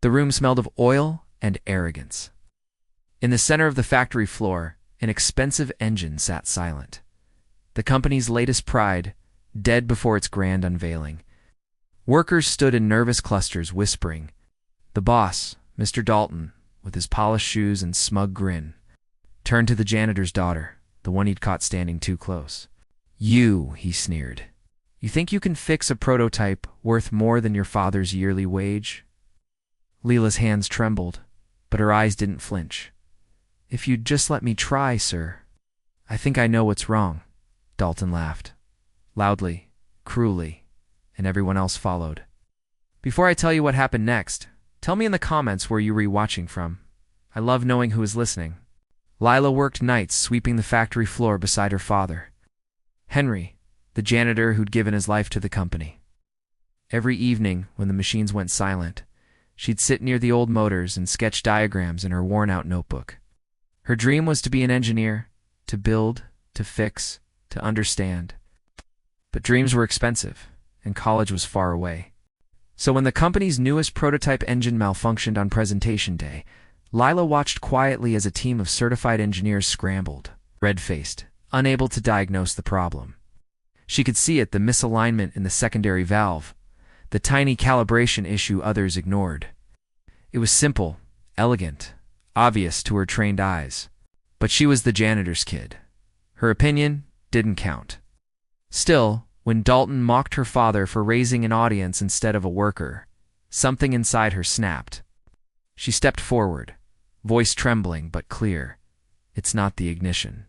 The room smelled of oil and arrogance. In the center of the factory floor, an expensive engine sat silent. The company's latest pride, dead before its grand unveiling. Workers stood in nervous clusters, whispering. The boss, Mr. Dalton, with his polished shoes and smug grin, turned to the janitor's daughter, the one he'd caught standing too close. You, he sneered. You think you can fix a prototype worth more than your father's yearly wage? Lila's hands trembled, but her eyes didn't flinch. If you'd just let me try, sir. I think I know what's wrong, Dalton laughed. Loudly, cruelly, and everyone else followed. Before I tell you what happened next, tell me in the comments where you were watching from. I love knowing who is listening. Lila worked nights sweeping the factory floor beside her father, Henry, the janitor who'd given his life to the company. Every evening, when the machines went silent, she'd sit near the old motors and sketch diagrams in her worn-out notebook. Her dream was to be an engineer, to build, to fix, to understand. But dreams were expensive, and college was far away. So when the company's newest prototype engine malfunctioned on presentation day, Lila watched quietly as a team of certified engineers scrambled, red-faced, unable to diagnose the problem. She could see it, the misalignment in the secondary valve, the tiny calibration issue others ignored. It was simple, elegant, obvious to her trained eyes. But she was the janitor's kid. Her opinion didn't count. Still, when Dalton mocked her father for raising an audience instead of a worker, something inside her snapped. She stepped forward, voice trembling but clear. It's not the ignition.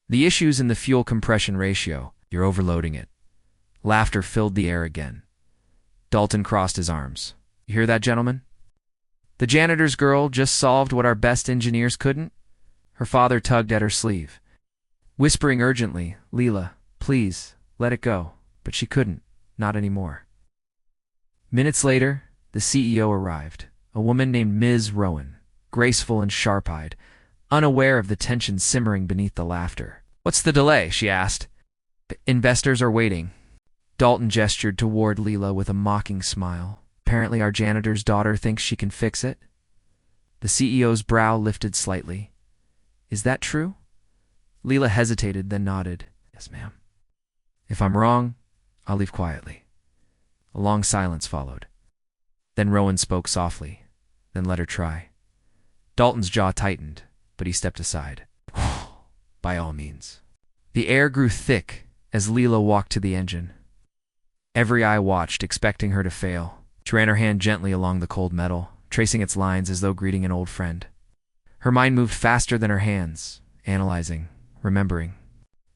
The issue's in the fuel compression ratio. You're overloading it. Laughter filled the air again. Dalton crossed his arms. You hear that, gentlemen? The janitor's girl just solved what our best engineers couldn't? Her father tugged at her sleeve, whispering urgently, Lila, please, let it go. But she couldn't. Not anymore. Minutes later, the CEO arrived, a woman named Ms. Rowan, graceful and sharp-eyed, unaware of the tension simmering beneath the laughter. What's the delay? She asked. Investors are waiting. Dalton gestured toward Lila with a mocking smile. Apparently our janitor's daughter thinks she can fix it. The CEO's brow lifted slightly. Is that true? Lila hesitated, then nodded. Yes, ma'am. If I'm wrong, I'll leave quietly. A long silence followed. Then Rowan spoke softly, then let her try. Dalton's jaw tightened, but he stepped aside. By all means. The air grew thick as Lila walked to the engine. Every eye watched, expecting her to fail. She ran her hand gently along the cold metal, tracing its lines as though greeting an old friend. Her mind moved faster than her hands, analyzing, remembering.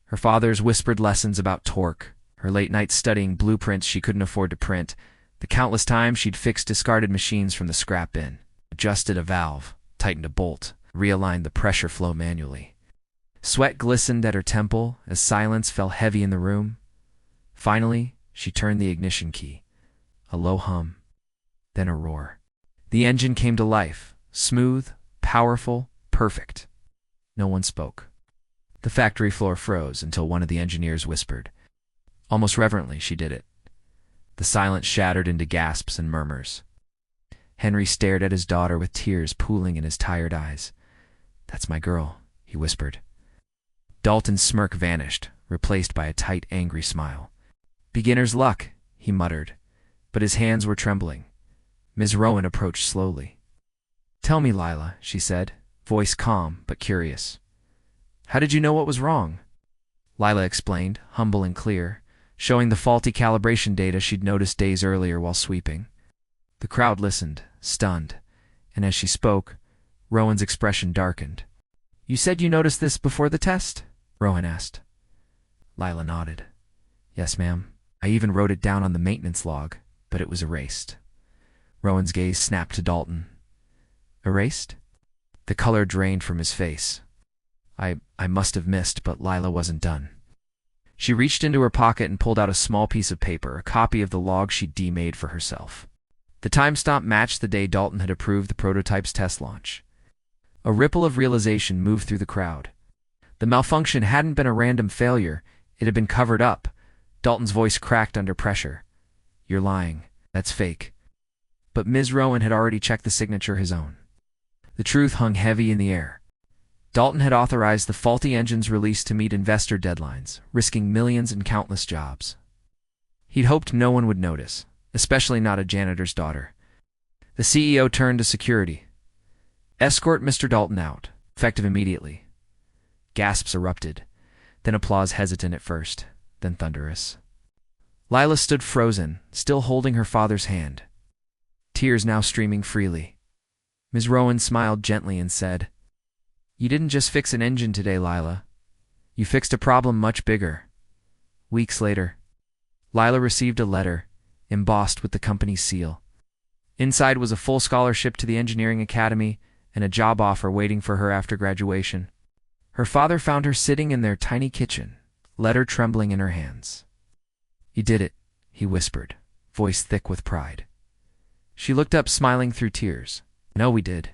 Her father's whispered lessons about torque, her late nights studying blueprints she couldn't afford to print, the countless times she'd fixed discarded machines from the scrap bin, adjusted a valve, tightened a bolt, realigned the pressure flow manually. Sweat glistened at her temple as silence fell heavy in the room. Finally, she turned the ignition key. A low hum, then a roar. The engine came to life, smooth, powerful, perfect. No one spoke. The factory floor froze until one of the engineers whispered. Almost reverently, she did it. The silence shattered into gasps and murmurs. Henry stared at his daughter with tears pooling in his tired eyes. That's my girl, he whispered. Dalton's smirk vanished, replaced by a tight, angry smile. Beginner's luck, he muttered, but his hands were trembling. Ms. Rowan approached slowly. Tell me, Lila, she said, voice calm but curious. How did you know what was wrong? Lila explained, humble and clear, showing the faulty calibration data she'd noticed days earlier while sweeping. The crowd listened, stunned, and as she spoke, Rowan's expression darkened. You said you noticed this before the test? Rowan asked. Lila nodded. Yes, ma'am. I even wrote it down on the maintenance log, but it was erased. Rowan's gaze snapped to Dalton. Erased? The color drained from his face. I must have missed, but Lila wasn't done. She reached into her pocket and pulled out a small piece of paper, a copy of the log she'd demade for herself. The timestamp matched the day Dalton had approved the prototype's test launch. A ripple of realization moved through the crowd. The malfunction hadn't been a random failure. It had been covered up. Dalton's voice cracked under pressure. You're lying. That's fake. but Ms. Rowan had already checked the signature his own. The truth hung heavy in the air. Dalton had authorized the faulty engine's release to meet investor deadlines, risking millions and countless jobs. He'd hoped no one would notice, especially not a janitor's daughter. The CEO turned to security. "Escort Mr. Dalton out, effective immediately." Gasps erupted, then applause, hesitant at first, then thunderous. Lila stood frozen, still holding her father's hand, tears now streaming freely. Ms. Rowan smiled gently and said, "You didn't just fix an engine today, Lila. You fixed a problem much bigger." Weeks later, Lila received a letter, embossed with the company's seal. Inside was a full scholarship to the engineering academy and a job offer waiting for her after graduation. Her father found her sitting in their tiny kitchen, letter trembling in her hands. "You did it," he whispered, voice thick with pride. She looked up, smiling through tears. "No, we did.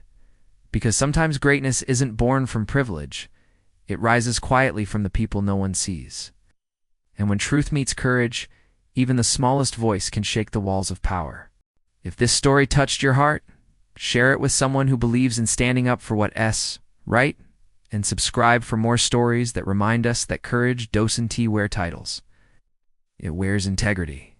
Because sometimes greatness isn't born from privilege. It rises quietly from the people no one sees. And when truth meets courage, even the smallest voice can shake the walls of power." If this story touched your heart, share it with someone who believes in standing up for what's right, and subscribe for more stories that remind us that courage doesn't wear titles. It wears integrity.